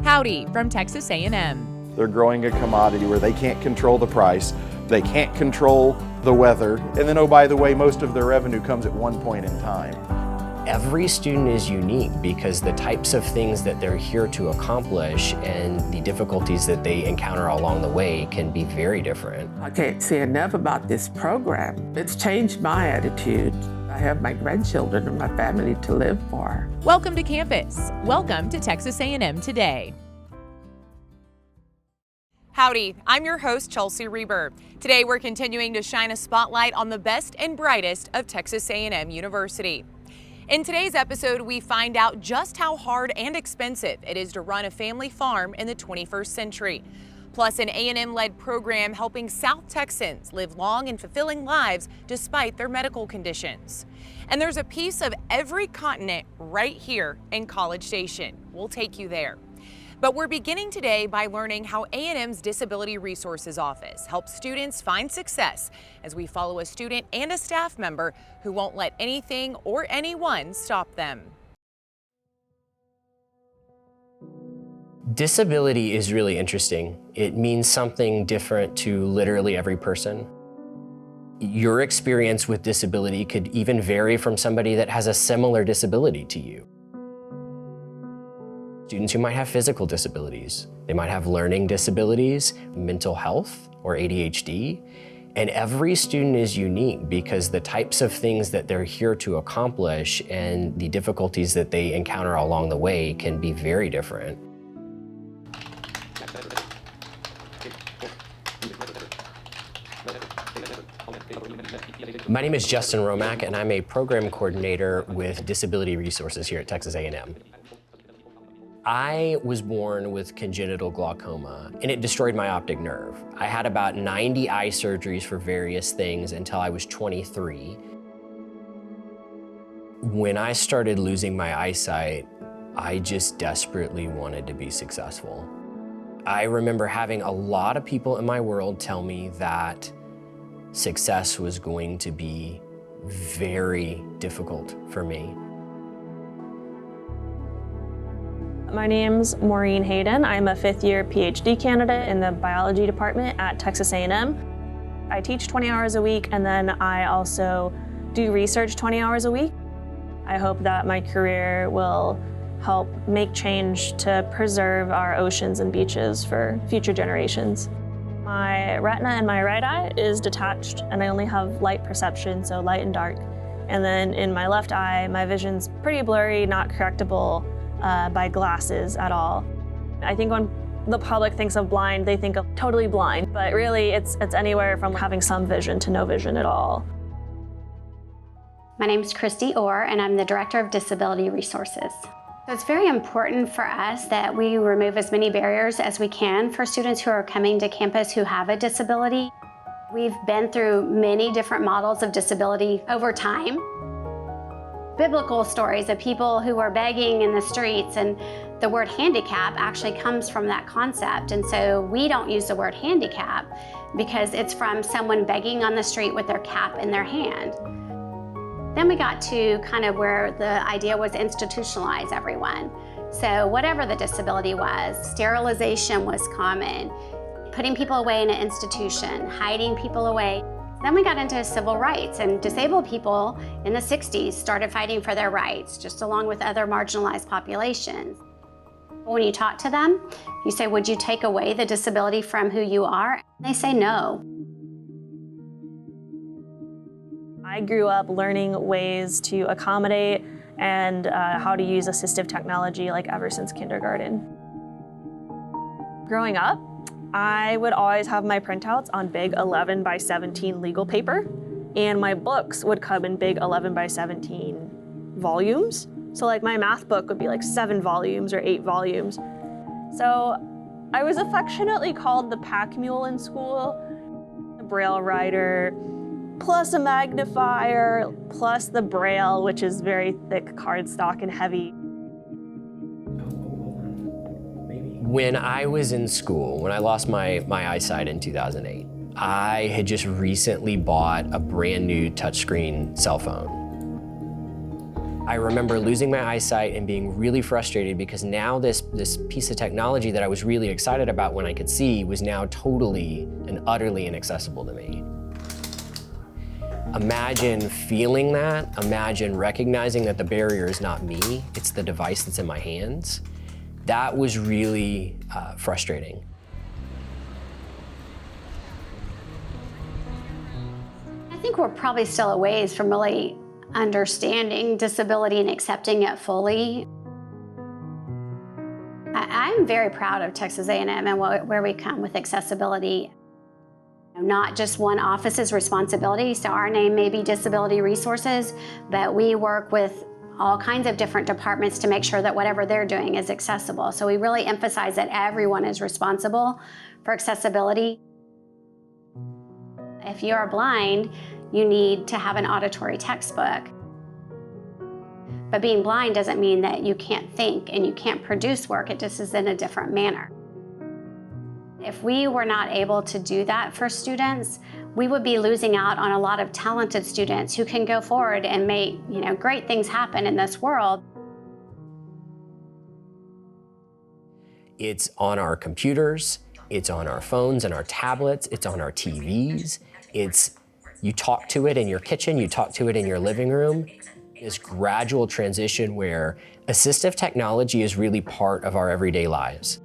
Howdy from Texas A&M. They're growing a commodity where they can't control the price, they can't control the weather, and then, oh, by the way, most of their revenue comes at one point in time. Every student is unique because the types of things that they're here to accomplish and the difficulties that they encounter along the way can be very different. I can't say enough about this program. It's changed my attitude. I have my grandchildren and my family to live for. Welcome to campus. Welcome to Texas A&M Today. Howdy, I'm your host, Chelsea Reber. Today we're continuing to shine a spotlight on the best and brightest of Texas A&M University. In today's episode, we find out just how hard and expensive it is to run a family farm in the 21st century. Plus, an A&M-led program helping South Texans live long and fulfilling lives despite their medical conditions. And there's a piece of every continent right here in College Station. We'll take you there. But we're beginning today by learning how A&M's Disability Resources Office helps students find success as we follow a student and a staff member who won't let anything or anyone stop them. Disability is really interesting. It means something different to literally every person. Your experience with disability could even vary from somebody that has a similar disability to you. Students who might have physical disabilities, they might have learning disabilities, mental health, or ADHD. And every student is unique because the types of things that they're here to accomplish and the difficulties that they encounter along the way can be very different. My name is Justin Romack, and I'm a program coordinator with Disability Resources here at Texas A&M. I was born with congenital glaucoma, and it destroyed my optic nerve. I had about 90 eye surgeries for various things until I was 23. When I started losing my eyesight, I just desperately wanted to be successful. I remember having a lot of people in my world tell me that success was going to be very difficult for me. My name's Maureen Hayden. I'm a fifth-year PhD candidate in the biology department at Texas A&M. I teach 20 hours a week, and then I also do research 20 hours a week. I hope that my career will help make change to preserve our oceans and beaches for future generations. My retina in my right eye is detached, and I only have light perception, so light and dark. And then in my left eye, my vision's pretty blurry, not correctable by glasses at all. I think when the public thinks of blind, they think of totally blind, but really it's anywhere from having some vision to no vision at all. My name is Christy Orr, and I'm the Director of Disability Resources. So it's very important for us that we remove as many barriers as we can for students who are coming to campus who have a disability. We've been through many different models of disability over time. Biblical stories of people who are begging in the streets, and the word handicap actually comes from that concept. And so we don't use the word handicap because it's from someone begging on the street with their cap in their hand. Then we got to kind of where the idea was institutionalize everyone. So whatever the disability was, sterilization was common, putting people away in an institution, hiding people away. Then we got into civil rights, and disabled people in the 60s started fighting for their rights, just along with other marginalized populations. When you talk to them, you say, would you take away the disability from who you are? They say no. I grew up learning ways to accommodate and how to use assistive technology like ever since kindergarten. Growing up, I would always have my printouts on big 11 by 17 legal paper, and my books would come in big 11 by 17 volumes. So like my math book would be like 7 volumes or 8 volumes. So I was affectionately called the pack mule in school, the Braille writer, plus a magnifier, plus the Braille, which is very thick cardstock and heavy. When I was in school, when I lost my eyesight in 2008, I had just recently bought a brand new touchscreen cell phone. I remember losing my eyesight and being really frustrated because now this piece of technology that I was really excited about when I could see was now totally and utterly inaccessible to me. Imagine feeling that, imagine recognizing that the barrier is not me, it's the device that's in my hands. That was really frustrating. I think we're probably still a ways from really understanding disability and accepting it fully. I'm very proud of Texas A&M and where we come with accessibility. Not just one office's responsibility, so our name may be Disability Resources, but we work with all kinds of different departments to make sure that whatever they're doing is accessible. So we really emphasize that everyone is responsible for accessibility. If you are blind, you need to have an auditory textbook. But being blind doesn't mean that you can't think and you can't produce work, it just is in a different manner. If we were not able to do that for students, we would be losing out on a lot of talented students who can go forward and make, great things happen in this world. It's on our computers, it's on our phones and our tablets, it's on our TVs. You talk to it in your kitchen, you talk to it in your living room. This gradual transition where assistive technology is really part of our everyday lives.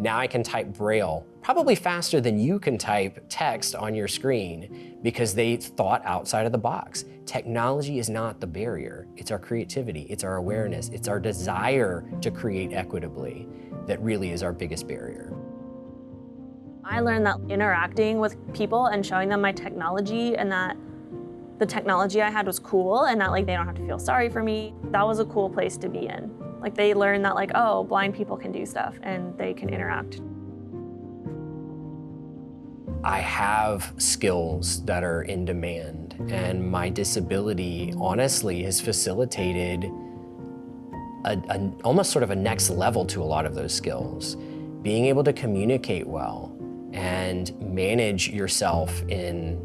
Now I can type Braille probably faster than you can type text on your screen because they thought outside of the box. Technology is not the barrier. It's our creativity, it's our awareness, it's our desire to create equitably that really is our biggest barrier. I learned that interacting with people and showing them my technology and that the technology I had was cool and that they don't have to feel sorry for me, that was a cool place to be in. They learn that oh, blind people can do stuff and they can interact. I have skills that are in demand, and my disability honestly has facilitated almost sort of a next level to a lot of those skills. Being able to communicate well and manage yourself in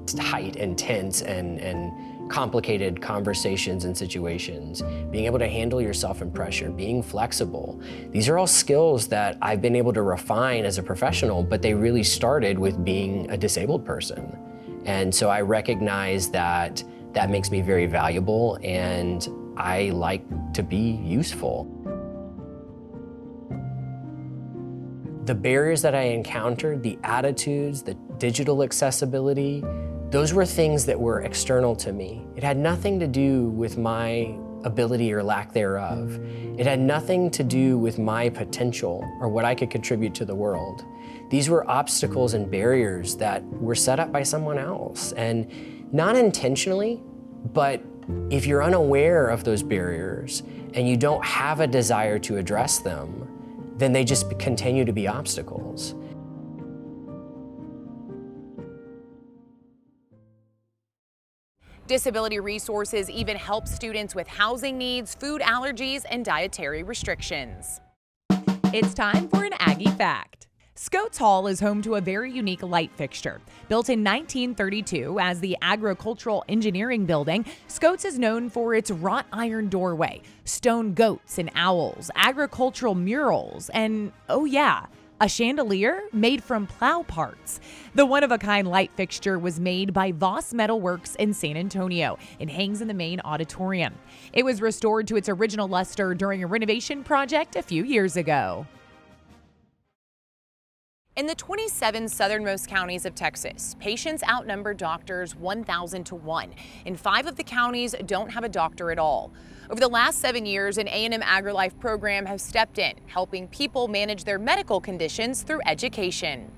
tight and tense and complicated conversations and situations, being able to handle yourself in pressure, being flexible. These are all skills that I've been able to refine as a professional, but they really started with being a disabled person. And so I recognize that that makes me very valuable and I like to be useful. The barriers that I encountered, the attitudes, the digital accessibility, those were things that were external to me. It had nothing to do with my ability or lack thereof. It had nothing to do with my potential or what I could contribute to the world. These were obstacles and barriers that were set up by someone else, and not intentionally, but if you're unaware of those barriers and you don't have a desire to address them, then they just continue to be obstacles. Disability Resources even helps students with housing needs, food allergies, and dietary restrictions. It's time for an Aggie Fact. Scoats Hall is home to a very unique light fixture. Built in 1932 as the Agricultural Engineering Building, Scoats is known for its wrought iron doorway, stone goats and owls, agricultural murals, and, oh yeah, a chandelier made from plow parts. The one-of-a-kind light fixture was made by Voss Metal Works in San Antonio and hangs in the main auditorium. It was restored to its original luster during a renovation project a few years ago. In the 27 southernmost counties of Texas, patients outnumber doctors 1,000 to 1, and 5 of the counties don't have a doctor at all. Over the last 7 years, an A&M AgriLife program has stepped in, helping people manage their medical conditions through education.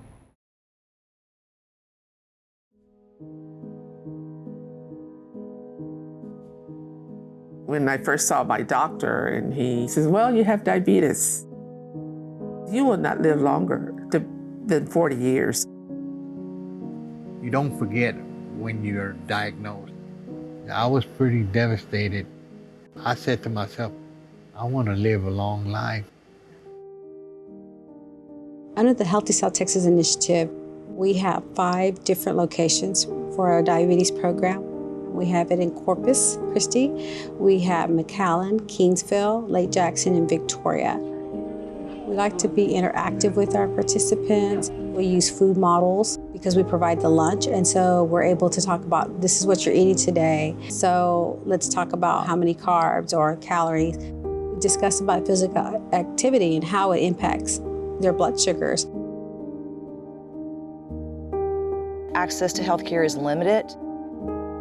When I first saw my doctor and he says, well, you have diabetes. You will not live longer than 40 years. You don't forget when you're diagnosed. I was pretty devastated. I said to myself, I want to live a long life. Under the Healthy South Texas Initiative, we have 5 different locations for our diabetes program. We have it in Corpus Christi. We have McAllen, Kingsville, Lake Jackson, and Victoria. We like to be interactive with our participants. We use food models because we provide the lunch, and so we're able to talk about, this is what you're eating today. So let's talk about how many carbs or calories. We discuss about physical activity and how it impacts their blood sugars. Access to healthcare is limited.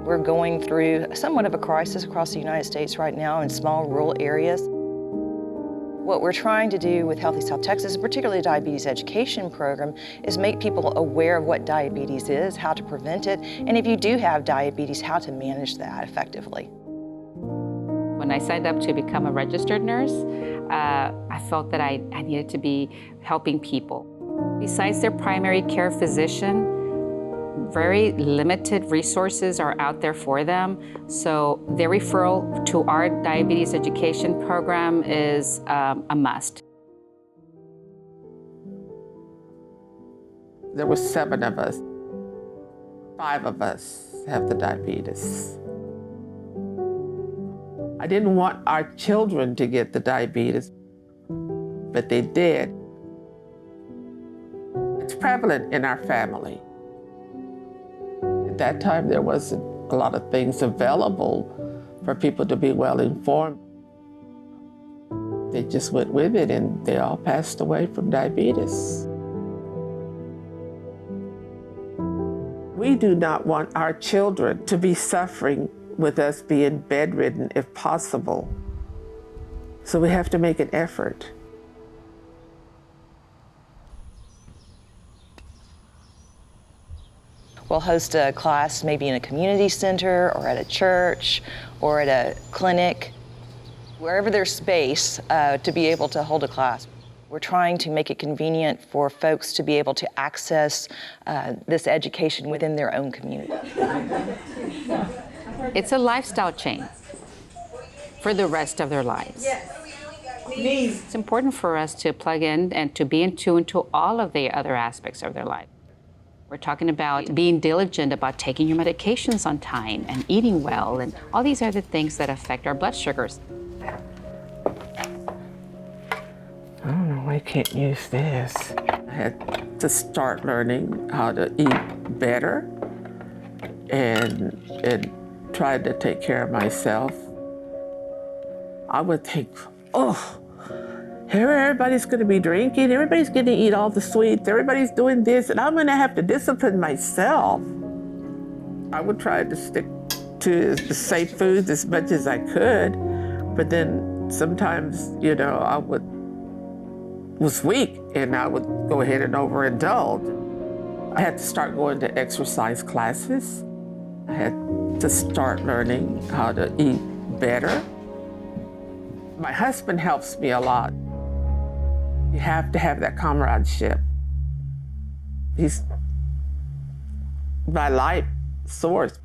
We're going through somewhat of a crisis across the United States right now in small rural areas. What we're trying to do with Healthy South Texas, particularly the diabetes education program, is make people aware of what diabetes is, how to prevent it, and if you do have diabetes, how to manage that effectively. When I signed up to become a registered nurse, I felt that I needed to be helping people. Besides their primary care physician, very limited resources are out there for them, so their referral to our diabetes education program is a must. There were 7 of us. 5 of us have the diabetes. I didn't want our children to get the diabetes, but they did. It's prevalent in our family. At that time, there wasn't a lot of things available for people to be well informed. They just went with it, and they all passed away from diabetes. We do not want our children to be suffering with us being bedridden if possible. So we have to make an effort. We'll host a class maybe in a community center or at a church or at a clinic, wherever there's space to be able to hold a class. We're trying to make it convenient for folks to be able to access this education within their own community. It's a lifestyle change for the rest of their lives. It's important for us to plug in and to be in tune to all of the other aspects of their life. We're talking about being diligent about taking your medications on time and eating well, and all these other things that affect our blood sugars. I don't know why I can't use this. I had to start learning how to eat better and try to take care of myself. I would think, oh, here everybody's gonna be drinking, everybody's gonna eat all the sweets, everybody's doing this, and I'm gonna have to discipline myself. I would try to stick to the safe foods as much as I could, but then sometimes, you know, I was weak and I would go ahead and overindulge. I had to start going to exercise classes. I had to start learning how to eat better. My husband helps me a lot. You have to have that comradeship. He's my life source.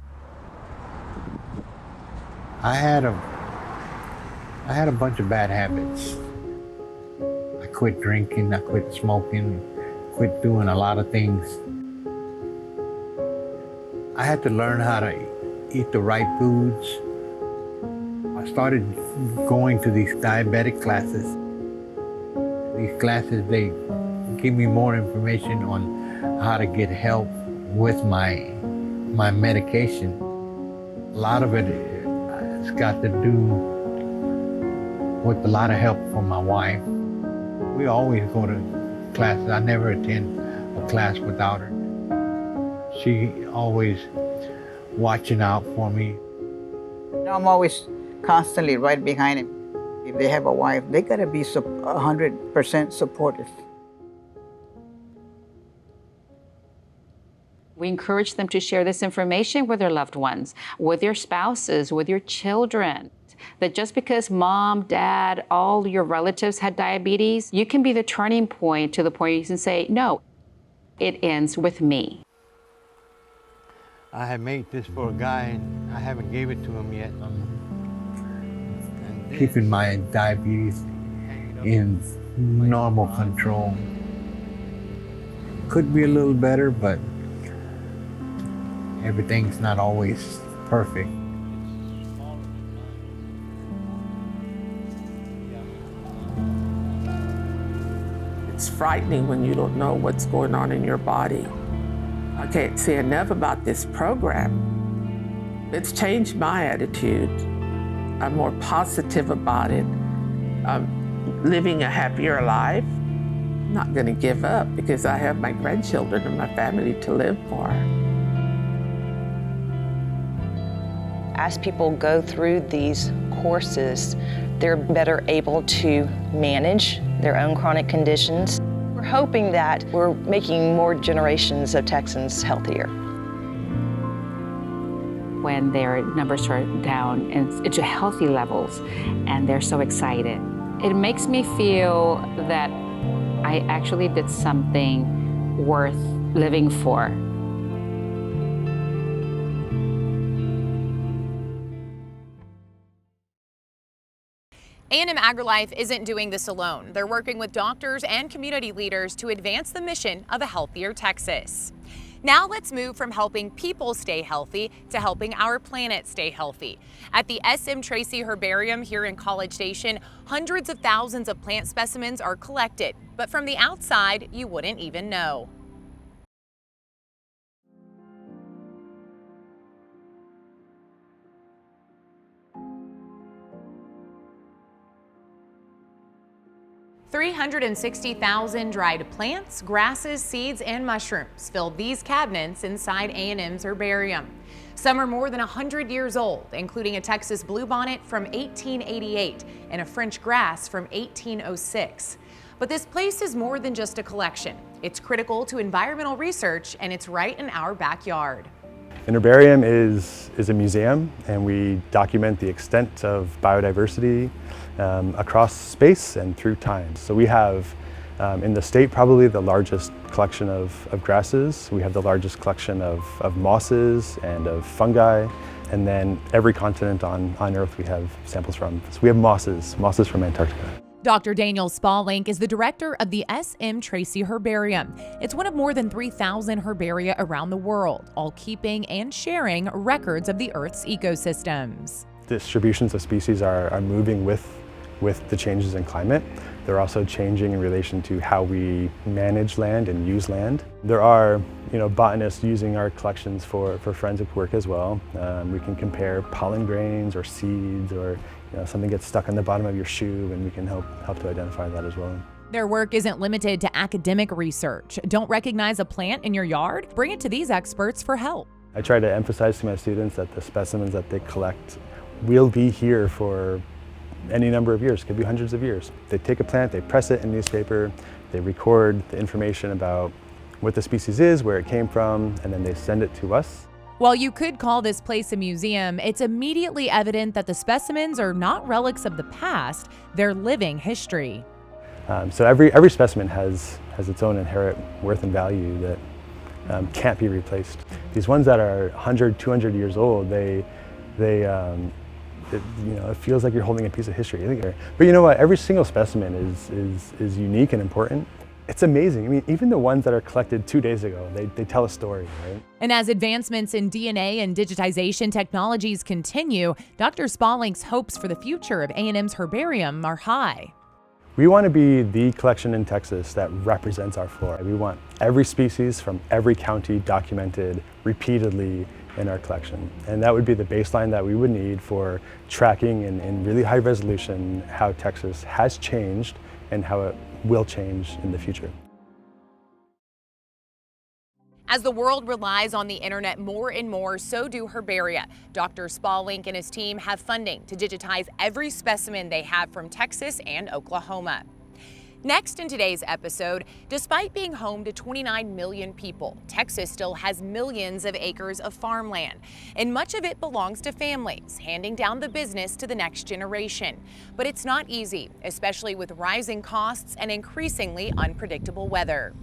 I had a bunch of bad habits. I quit drinking, I quit smoking, quit doing a lot of things. I had to learn how to eat the right foods. I started going to these diabetic classes. These classes, they give me more information on how to get help with my medication. A lot of it has got to do with a lot of help from my wife. We always go to classes. I never attend a class without her. She always watching out for me. I'm always constantly right behind him. If they have a wife, they gotta be 100% supportive. We encourage them to share this information with their loved ones, with their spouses, with your children. That just because mom, dad, all your relatives had diabetes, you can be the turning point to the point you can say, no, it ends with me. I had made this for a guy and I haven't gave it to him yet. Keeping my diabetes in normal control. Could be a little better, but everything's not always perfect. It's frightening when you don't know what's going on in your body. I can't say enough about this program. It's changed my attitude. I'm more positive about it. I'm living a happier life. I'm not going to give up because I have my grandchildren and my family to live for. As people go through these courses, they're better able to manage their own chronic conditions. We're hoping that we're making more generations of Texans healthier. When their numbers are down and into healthy levels and they're so excited, it makes me feel that I actually did something worth living for. A&M AgriLife isn't doing this alone. They're working with doctors and community leaders to advance the mission of a healthier Texas. Now let's move from helping people stay healthy to helping our planet stay healthy. At the Tracy Herbarium here in College Station, hundreds of thousands of plant specimens are collected, but from the outside, you wouldn't even know. $360,000 dried plants, grasses, seeds, and mushrooms filled these cabinets inside A&M's herbarium. Some are more than 100 years old, including a Texas bluebonnet from 1888 and a French grass from 1806. But this place is more than just a collection. It's critical to environmental research, and it's right in our backyard. An herbarium is a museum, and we document the extent of biodiversity across space and through time. So we have in the state probably the largest collection of grasses. We have the largest collection of mosses and of fungi. And then every continent on Earth we have samples from. So we have mosses from Antarctica. Dr. Daniel Spaulding is the director of the Tracy Herbarium. It's one of more than 3,000 herbaria around the world, all keeping and sharing records of the Earth's ecosystems. Distributions of species are moving with the changes in climate. They're also changing in relation to how we manage land and use land. There are, botanists using our collections for forensic work as well. We can compare pollen grains or seeds, or something gets stuck on the bottom of your shoe, and we can help to identify that as well. Their work isn't limited to academic research. Don't recognize a plant in your yard? Bring it to these experts for help. I try to emphasize to my students that the specimens that they collect will be here for any number of years, could be hundreds of years. They take a plant, they press it in newspaper, they record the information about what the species is, where it came from, and then they send it to us. While you could call this place a museum, it's immediately evident that the specimens are not relics of the past, they're living history. So every specimen has its own inherent worth and value that can't be replaced. These ones that are 100, 200 years old, it feels like you're holding a piece of history. But you know what? Every single specimen is unique and important. It's amazing. I mean, even the ones that are collected 2 days ago, they tell a story, right? And as advancements in DNA and digitization technologies continue, Dr. Spaulding's hopes for the future of A&M's herbarium are high. We want to be the collection in Texas that represents our flora. We want every species from every county documented repeatedly in our collection. And that would be the baseline that we would need for tracking in really high resolution how Texas has changed and how it will change in the future. As the world relies on the internet more and more, so do herbaria. Dr. Spaulding and his team have funding to digitize every specimen they have from Texas and Oklahoma. Next in today's episode, despite being home to 29 million people, Texas still has millions of acres of farmland, and much of it belongs to families, handing down the business to the next generation. But it's not easy, especially with rising costs and increasingly unpredictable weather.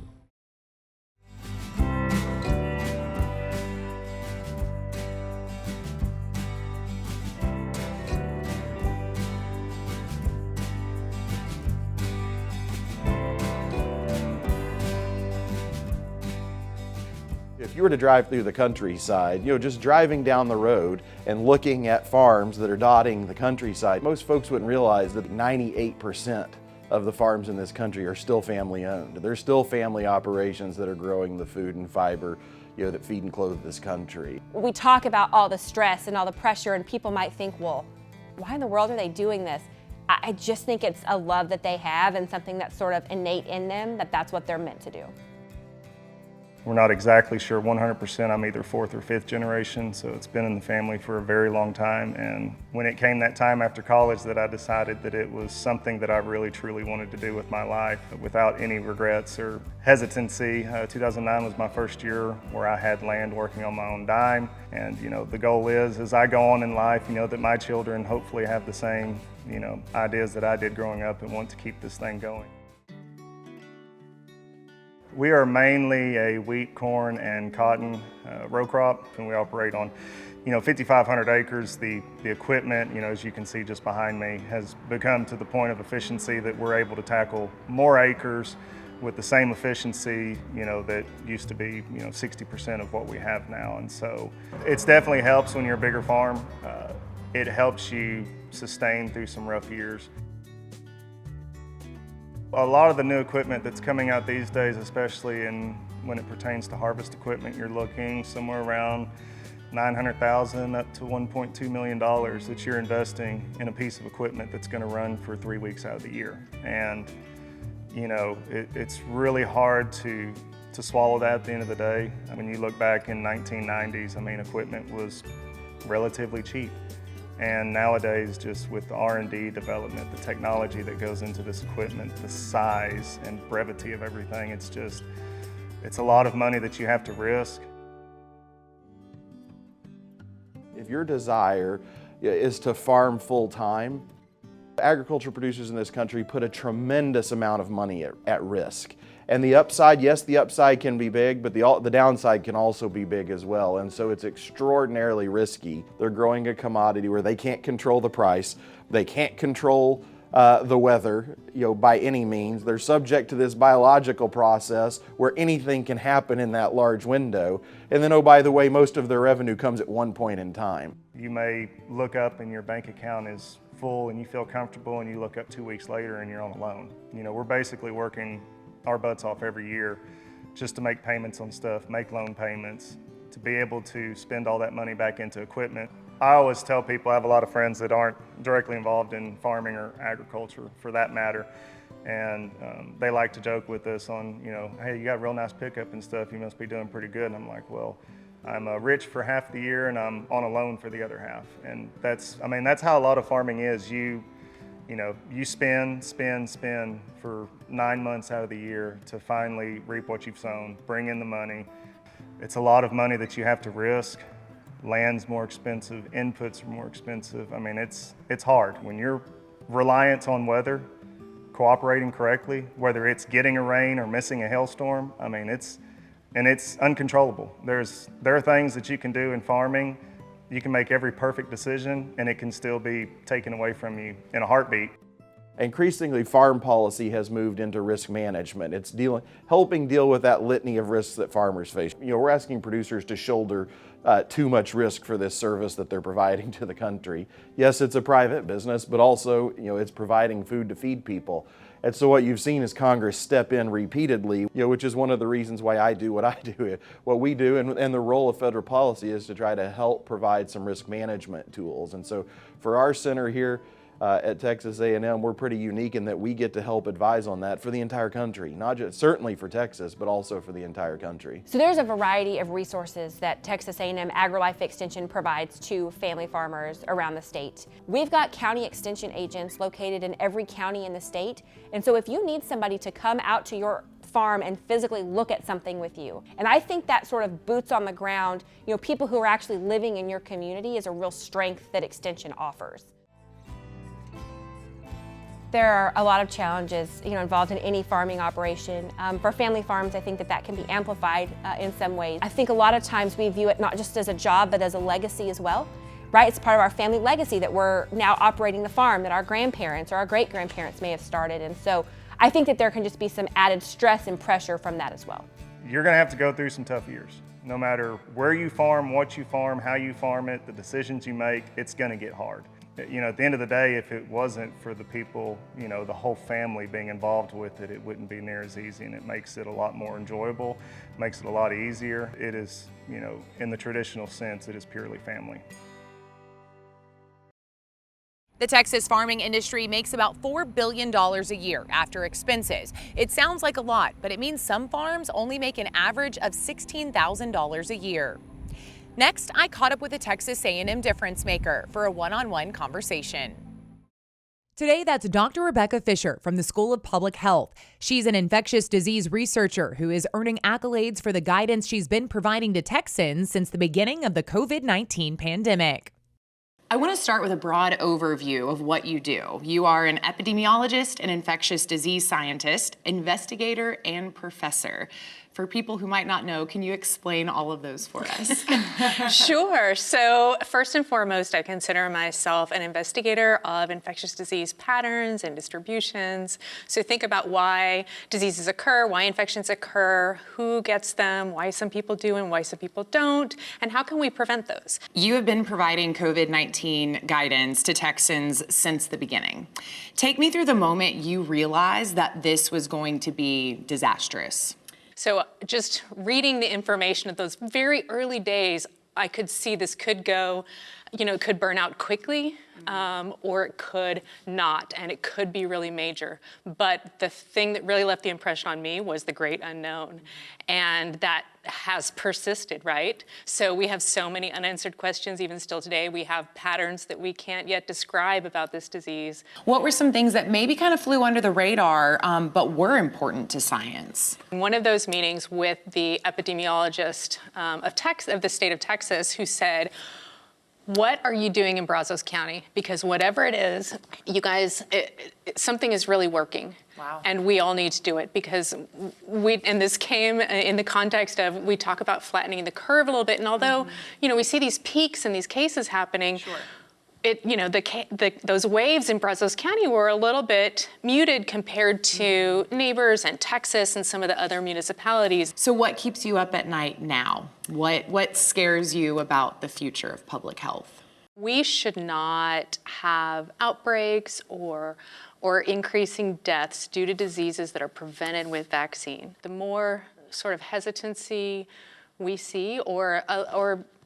If you were to drive through the countryside, just driving down the road and looking at farms that are dotting the countryside, most folks wouldn't realize that 98% of the farms in this country are still family owned. They're still family operations that are growing the food and fiber that feed and clothe this country. We talk about all the stress and all the pressure, and people might think, well, why in the world are they doing this? I just think it's a love that they have and something that's sort of innate in them, that's what they're meant to do. We're not exactly sure 100%. I'm either fourth or fifth generation, so it's been in the family for a very long time. And when it came that time after college that I decided that it was something that I really truly wanted to do with my life without any regrets or hesitancy. 2009 was my first year where I had land working on my own dime. And the goal is, as I go on in life, that my children hopefully have the same ideas that I did growing up and want to keep this thing going. We are mainly a wheat, corn, and cotton row crop, and we operate on 5,500 acres. The equipment, as you can see just behind me, has become to the point of efficiency that we're able to tackle more acres with the same efficiency, that used to be 60% of what we have now. And so it definitely helps when you're a bigger farm. It helps you sustain through some rough years. A lot of the new equipment that's coming out these days, especially when it pertains to harvest equipment, you're looking somewhere around $900,000 up to $1.2 million that you're investing in a piece of equipment that's going to run for 3 weeks out of the year. And it's really hard to swallow that at the end of the day. I mean, you look back in 1990s, equipment was relatively cheap. And nowadays, just with the R&D development, the technology that goes into this equipment, the size and brevity of everything, it's a lot of money that you have to risk. If your desire is to farm full-time, agriculture producers in this country put a tremendous amount of money at risk. And the upside, yes, the upside can be big, but the downside can also be big as well. And so it's extraordinarily risky. They're growing a commodity where they can't control the price, they can't control the weather, by any means. They're subject to this biological process where anything can happen in that large window. And then, oh, by the way, most of their revenue comes at one point in time. You may look up and your bank account is full and you feel comfortable, and you look up 2 weeks later and you're on a loan. We're basically working our butts off every year just to make payments on stuff, make loan payments, to be able to spend all that money back into equipment. I always tell people, I have a lot of friends that aren't directly involved in farming or agriculture for that matter, and they like to joke with us on, hey, you got a real nice pickup and stuff, you must be doing pretty good. And I'm like, well, I'm rich for half the year and I'm on a loan for the other half. And that's how a lot of farming is. You spend for 9 months out of the year to finally reap what you've sown, bring in the money. It's a lot of money that you have to risk. Land's more expensive, inputs are more expensive. It's hard. When you're reliant on weather, cooperating correctly, whether it's getting a rain or missing a hailstorm, it's uncontrollable. There are things that you can do in farming. You can make every perfect decision and it can still be taken away from you in a heartbeat. Increasingly, farm policy has moved into risk management. It's helping deal with that litany of risks that farmers face. We're asking producers to shoulder too much risk for this service that they're providing to the country. Yes, it's a private business, but also, it's providing food to feed people. And so what you've seen is Congress step in repeatedly, which is one of the reasons why I do what I do. What we do, and the role of federal policy is to try to help provide some risk management tools. And so for our center here at Texas A&M, we're pretty unique in that we get to help advise on that for the entire country, not just certainly for Texas, but also for the entire country. So there's a variety of resources that Texas A&M AgriLife Extension provides to family farmers around the state. We've got county extension agents located in every county in the state, and so if you need somebody to come out to your farm and physically look at something with you, and I think that sort of boots on the ground, people who are actually living in your community is a real strength that Extension offers. There are a lot of challenges, involved in any farming operation. For family farms, I think that can be amplified in some ways. I think a lot of times we view it not just as a job, but as a legacy as well, right? It's part of our family legacy that we're now operating the farm that our grandparents or our great-grandparents may have started. And so I think that there can just be some added stress and pressure from that as well. You're gonna have to go through some tough years. No matter where you farm, what you farm, how you farm it, the decisions you make, it's gonna get hard. You know, at the end of the day, if it wasn't for the people, you know, the whole family being involved with it, it wouldn't be near as easy, and it makes it a lot more enjoyable, makes it a lot easier. It is, you know, in the traditional sense, it is purely family. The Texas farming industry makes about $4 billion a year after expenses. It sounds like a lot, but it means some farms only make an average of $16,000 a year. Next, I caught up with a Texas A&M difference maker for a one-on-one conversation. Today, that's Dr. Rebecca Fischer from the School of Public Health. She's an infectious disease researcher who is earning accolades for the guidance she's been providing to Texans since the beginning of the COVID-19 pandemic. I want to start with a broad overview of what you do. You are an epidemiologist, an infectious disease scientist, investigator, and professor. For people who might not know, can you explain all of those for us? Sure. So first and foremost, I consider myself an investigator of infectious disease patterns and distributions. So think about why diseases occur, why infections occur, who gets them, why some people do and why some people don't, and how can we prevent those? You have been providing COVID-19 guidance to Texans since the beginning. Take me through the moment you realized that this was going to be disastrous. So just reading the information of those very early days, I could see this could go, you know, it could burn out quickly, or it could not, and it could be really major. But the thing that really left the impression on me was the great unknown. And that has persisted, right? So we have so many unanswered questions even still today. We have patterns that we can't yet describe about this disease. What were some things that maybe kind of flew under the radar, but were important to science? One of those meetings with the epidemiologist of the state of Texas who said, what are you doing in Brazos County? Because whatever it is, you guys, something is really working. Wow. And we all need to do it because and this came in the context of, we talk about flattening the curve a little bit. And although, you know, we see these peaks and these cases happening, sure. You know, those waves in Brazos County were a little bit muted compared to neighbors and Texas and some of the other municipalities. So what keeps you up at night now? What scares you about the future of public health? We should not have outbreaks or increasing deaths due to diseases that are prevented with vaccine. The more sort of hesitancy we see, or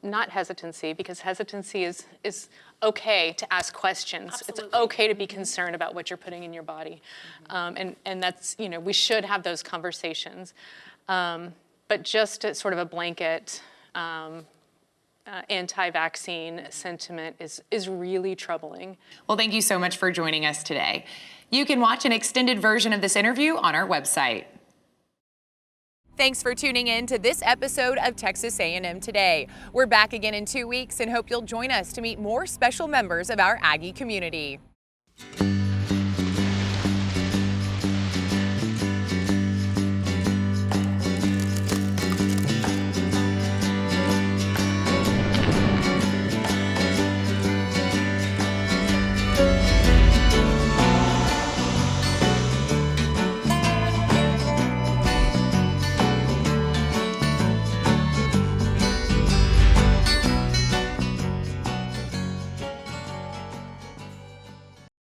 not hesitancy, because hesitancy is okay to ask questions. Absolutely. It's okay to be concerned about what you're putting in your body. And that's, you know, we should have those conversations. But just sort of a blanket anti-vaccine sentiment is really troubling. Well, thank you so much for joining us today. You can watch an extended version of this interview on our website. Thanks for tuning in to this episode of Texas A&M Today. We're back again in 2 weeks and hope you'll join us to meet more special members of our Aggie community.